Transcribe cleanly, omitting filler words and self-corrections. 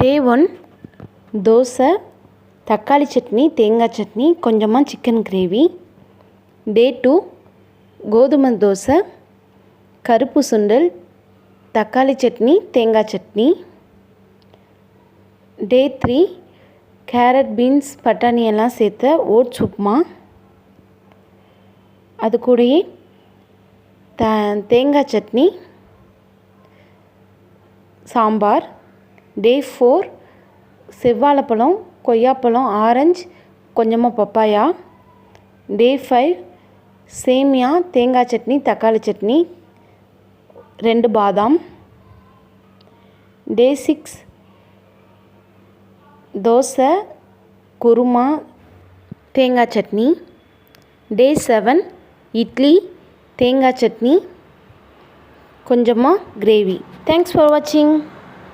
டே 1 தோசை, தக்காளி சட்னி, தேங்காய் சட்னி, கொஞ்சமாக சிக்கன் கிரேவி. டே 2 கோதுமை தோசை, கருப்பு சுண்டல், தக்காளி சட்னி, தேங்காய் சட்னி. டே 3 கேரட், பீன்ஸ், பட்டாணி எல்லாம் சேர்த்த ஓட்ஸ் உப்புமா. அது கூடயே தேங்காய் சட்னி, சாம்பார். டே 4 செவ்வாழைப்பழம், கொய்யாப்பழம், ஆரஞ்சு, கொஞ்சமாக பப்பாயா. டே 5 சேமியா, தேங்காய் சட்னி, தக்காளி சட்னி, 2 பாதாம். டே 6 தோசை, குருமா, தேங்காய் சட்னி. டே 7 இட்லி, தேங்காய் சட்னி, கொஞ்சமாக கிரேவி. தேங்க்ஸ் ஃபார் வாட்சிங்.